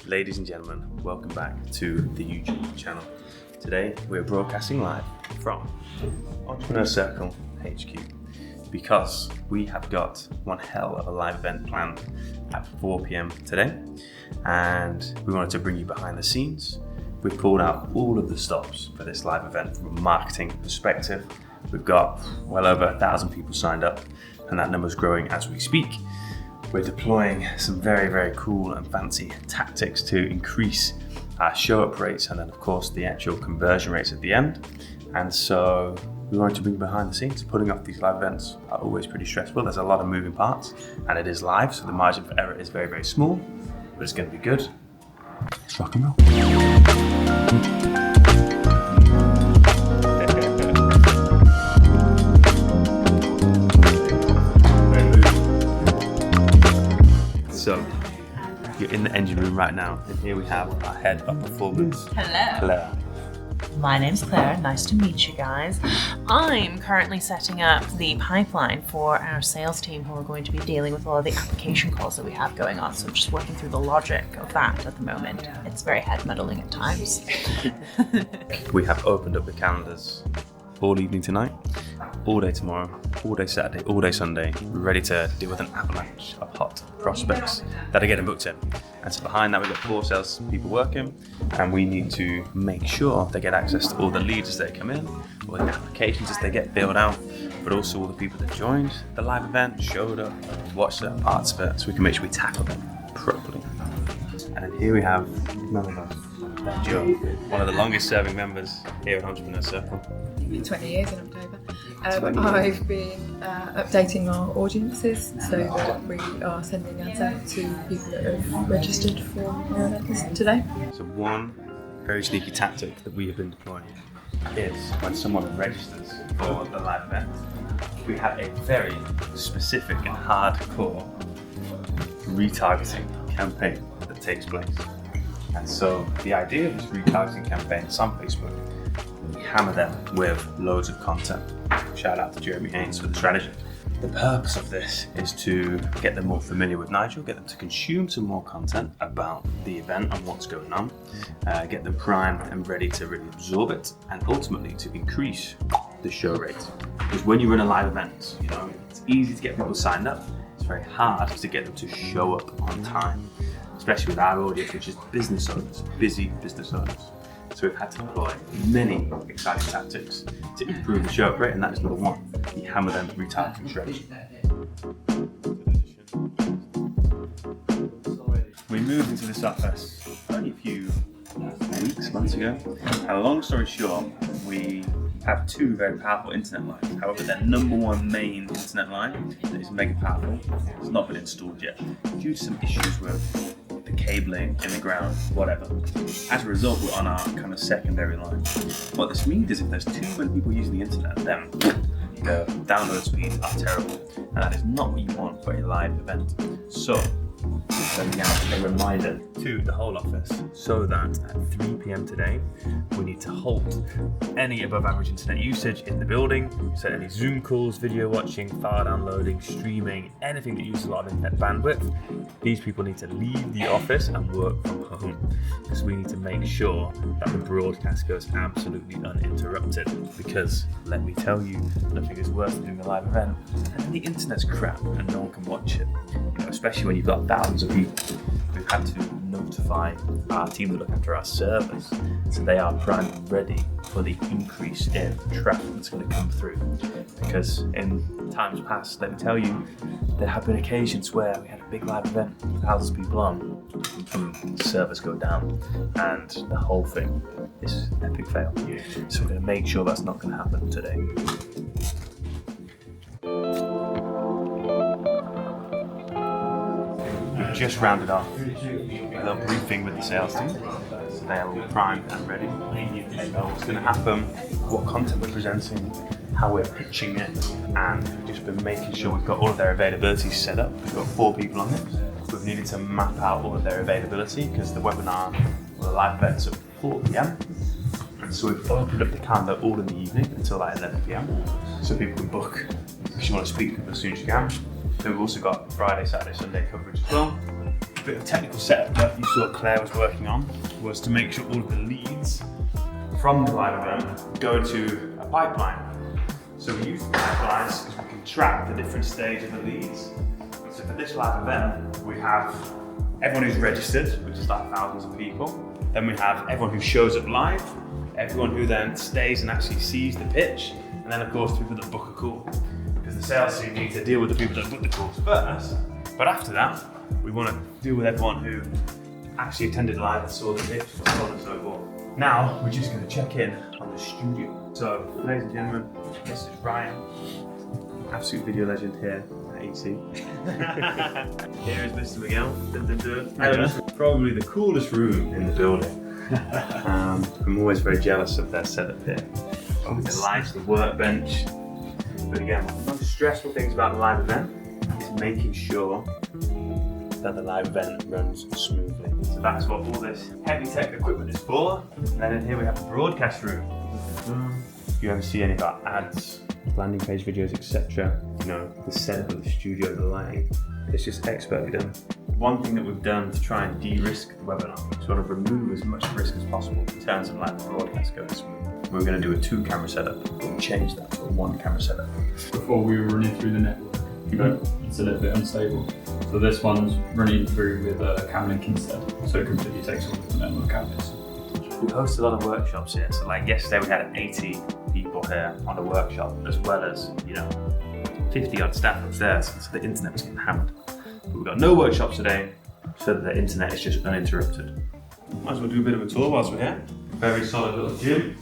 Ladies and gentlemen, welcome back to the YouTube channel. Today we're broadcasting live from Entrepreneur Circle HQ because we have got one hell of a live event planned at 4 p.m. today, and we wanted to bring you behind the scenes. We've pulled out all of the stops for this live event from a marketing perspective. We've got well over 1,000 people signed up, and that number's growing as we speak. We're deploying some very, very cool and fancy tactics to increase our show-up rates and then, of course, the actual conversion rates at the end. And so we wanted to bring you behind the scenes. Putting off these live events are always pretty stressful. There's a lot of moving parts, and it is live, so the margin for error is very, very small, but it's going to be good. Let's rock and roll. So, you're in the engine room right now, and here we have our head of performance. Hello. Claire. My name's Claire. Nice to meet you guys. I'm currently setting up the pipeline for our sales team who are going to be dealing with all of the application calls that we have going on. So just working through the logic of that at the moment. It's very head muddling at times. We have opened up the calendars all evening tonight, all day tomorrow, all day Saturday, all day Sunday. We're ready to deal with an avalanche of hot prospects that are getting booked in. And so behind that, we've got 4 sales people working, and we need to make sure they get access to all the leads as they come in, all the applications as they get filled out, but also all the people that joined the live event, showed up, watched certain parts of it, so we can make sure we tackle them properly. And then here we have none of us. Joe, one of the longest serving members here at Entrepreneur Circle. 20 years in October. I've been updating our audiences so that we are sending ads out to people that have registered for our events today. So one very sneaky tactic that we have been deploying is when someone registers for the live event, we have a very specific and hardcore retargeting campaign that takes place. And so the idea of this retargeting campaign is on Facebook. We hammer them with loads of content. Shout out to Jeremy Haynes for the strategy. The purpose of this is to get them more familiar with Nigel, get them to consume some more content about the event and what's going on, get them primed and ready to really absorb it, and ultimately to increase the show rate. Because when you run a live event, it's easy to get people signed up. It's very hard to get them to show up on time, especially with our audience, which is business owners, busy business owners. So we've had to deploy many exciting tactics to improve the show-up rate, and that is number one, the hammer them retargeting strategy. We moved into this office only a few months ago, and long story short, we have 2 very powerful internet lines. However, their number one main internet line that is mega powerful has not been installed yet due to some issues with the cabling in the ground, whatever. As a result, we're on our kind of secondary line. What this means is if there's too many people using the internet, then the download speeds are terrible, and that is not what you want for a live event. So, sending out a reminder to the whole office so that at 3 p.m. today, we need to halt any above average internet usage in the building. So any Zoom calls, video watching, file downloading, streaming, anything that uses a lot of internet bandwidth, these people need to leave the office and work from home, because we need to make sure that the broadcast goes absolutely uninterrupted. Because let me tell you, nothing is worse than doing a live event and the internet's crap and no one can watch it. Especially when you've got thousands of people. We've had to notify our team that look after our servers, so they are primed and ready for the increase in traffic that's going to come through. Because in times past, let me tell you, there have been occasions where we had a big live event with thousands of people on, and the servers go down, and the whole thing is an epic fail. So we're going to make sure that's not going to happen today. Just rounded off a little briefing with the sales team, so they are all primed and ready. They know what's going to happen, what content we're presenting, how we're pitching it, and we've just been making sure we've got all of their availability set up. We've got 4 people on this. We've needed to map out all of their availability because the webinar or the live event's at 4 p.m. And so we've opened up the calendar all in the evening until like 11 p.m. so people can book if you want to speak to people as soon as you can. Then we've also got Friday, Saturday, Sunday coverage as well. bit of technical setup that you saw Claire was working on was to make sure all of the leads from the live event go to a pipeline. So we use pipelines because we can track the different stage of the leads. So for this live event, we have everyone who's registered, which is like thousands of people. Then we have everyone who shows up live, everyone who then stays and actually sees the pitch, and then of course people that book a call. Because the sales team need to deal with the people that book the calls first, but after that, we want to deal with everyone who actually attended live and saw the pitch, and so on and so forth. Now, we're just going to check in on the studio. So, ladies and gentlemen, this is Ryan, absolute video legend here at EC. Here is Mr. Miguel. Probably the coolest room in the building. I'm always very jealous of their setup here. The lights, the workbench. But again, one of the most stressful things about the live event is making sure that the live event runs smoothly. So that's what all this heavy tech equipment is for. And then in here we have the broadcast room. If you ever see any of our ads, landing page videos, etc., you know, the setup of the studio, the lighting, it's just expertly done. One thing that we've done to try and de-risk the webinar, sort of remove as much risk as possible in terms of like the broadcast going smooth. We're going to do a 2-camera setup, but we changed that to a 1-camera setup. Before we were running through the network, but it's a little bit unstable. So this one's running through with a cam link instead, so it completely takes all the network cameras. We host a lot of workshops here, so like yesterday we had 80 people here on a workshop, as well as, you know, 50 odd staff upstairs, so the internet was getting hammered. But we've got no workshops today, so that the internet is just uninterrupted. Might as well do a bit of a tour whilst we're here. Very solid little gym.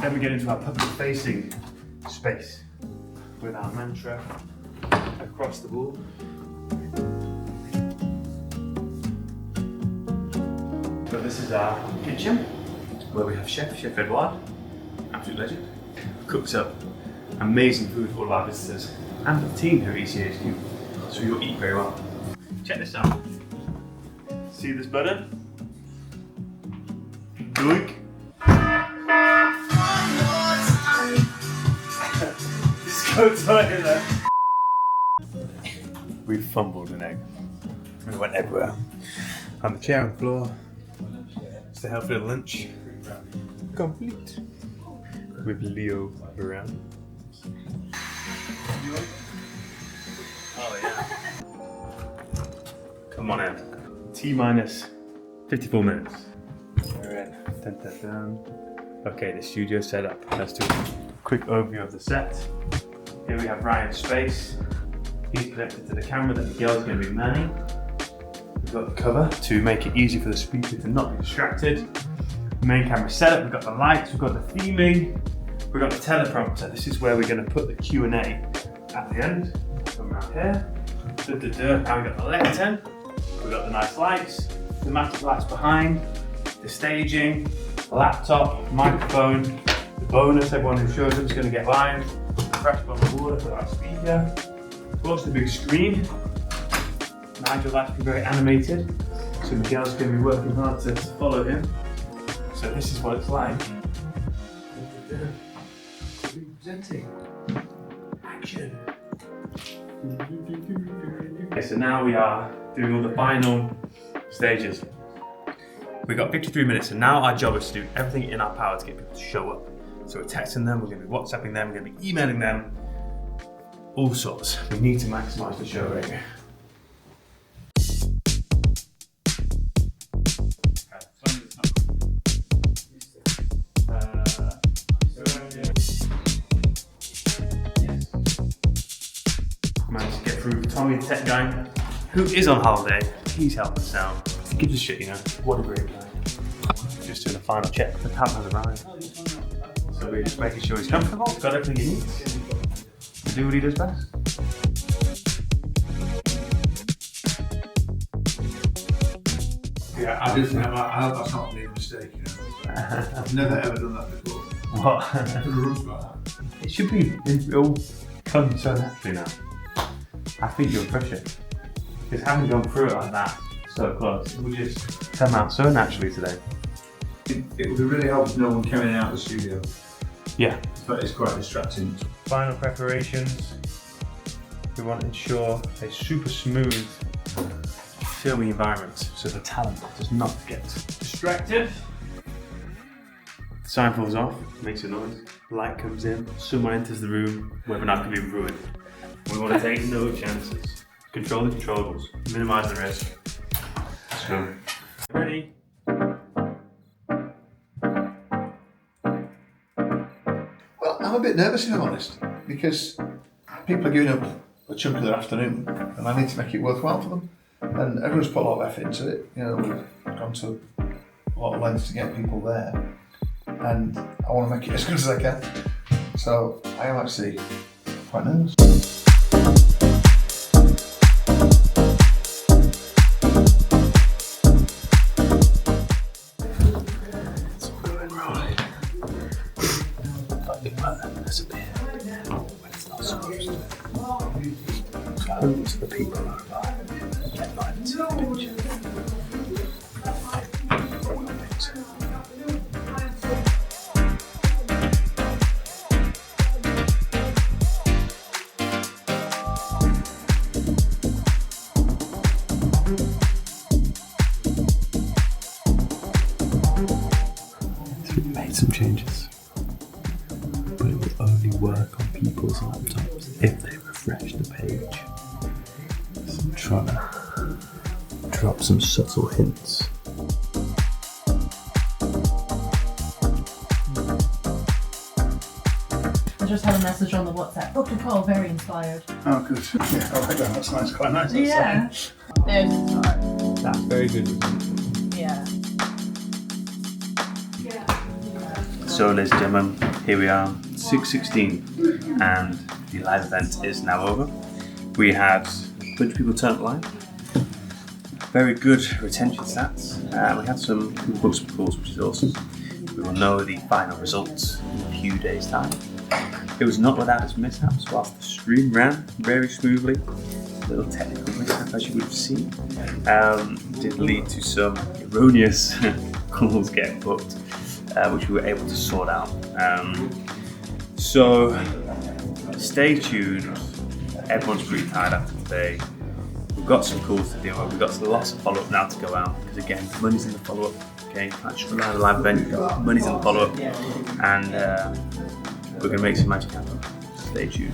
Then we get into our public-facing space with our mantra across the board. So this is our kitchen, where we have Chef Edouard, absolute legend, cooks up amazing food for all of our visitors and for the team here at ECHQ, so you'll eat very well. Check this out. See this butter? Doink. Go toilet. We fumbled an egg. It went everywhere. On the chair on the floor. It's the healthy little lunch. Complete. With Leo around. Oh yeah. Come on in. T-minus 54 minutes. We're in. Dun, dun, dun. Okay, the studio set up. Let's do a quick overview of the set. Here we have Ryan's space. He's connected to the camera that Miguel's going to be manning. We've got the cover to make it easy for the speaker to not be distracted. Main camera setup, we've got the lights, we've got the theming, we've got the teleprompter. This is where we're going to put the Q&A at the end. Come around here. And we've got the lectern, we've got the nice lights, thematic lights behind, the staging, the laptop, microphone, the bonus, everyone who shows up is going to get live, fresh bottle of water for our speaker, of course the big screen. Nigel likes to be very animated, so Miguel's going to be working hard to follow him. So this is what it's like. Presenting. Action. Okay, so now we are doing all the final stages. We've got 53 minutes, and now our job is to do everything in our power to get people to show up. So we're texting them, we're going to be WhatsApping them, we're going to be emailing them, all sorts. We need to maximise the show rate. Managed to get through Tommy, the tech guy, who is on holiday. He's helping us out. He gives a shit, you know. What a great guy. Just doing a final check. The cab has arrived. So we're just making sure he's comfortable, got everything he needs to do what he does best. Yeah, I do think I hope that's not a mistake, you know. I've never ever done that before. What? I could have run for that. It should be, it all comes so naturally now. I think you'll crush it. Because having gone through it like that, so close, it will just come out so naturally today. it would be really helpful if no one came in and out of the studio. Yeah. But it's quite distracting. Final preparations. We want to ensure a super smooth filming environment so the talent does not get distracted. Sign falls off, makes a noise, light comes in, someone enters the room, webinar can be ruined. We want to take no chances. Control the controllables, minimise the risk. Let's go. Ready? Well, I'm a bit nervous if I'm honest, because people are giving up a chunk of their afternoon and I need to make it worthwhile for them. And everyone's put a lot of effort into it. You know, we've gone to a lot of lengths to get people there. And I want to make it as good as I can. So I am actually quite nervous. It's all going right. But the pattern has appeared when it's not supposed to. Hundreds of the people are alive, yet not even see the picture. We've made some changes, but it will only work on people's laptops if they refresh the page. So I'm trying to drop some subtle hints. I just had a message on the WhatsApp. Booked a call, very inspired. Oh, good. Yeah, I like that. That's nice. Quite nice. Yeah. There's a start. That's very good. Yeah. So, ladies and gentlemen, here we are, 6:16, and the live event is now over. We had a bunch of people turn up live, very good retention stats. We had some people book some calls, which is awesome. We will know the final results in a few days' time. It was not without its mishaps, whilst the stream ran very smoothly. A little technical mishap, as you would have seen, did lead to some erroneous calls getting booked, which we were able to sort out. So stay tuned. Everyone's pretty tired after today. We've got some calls to deal with. We've got lots of follow-up now to go out, because again, money's in the follow-up. Okay, can't just rely on the live event. Money's in the follow-up, and we're going to make some magic happen. Stay tuned.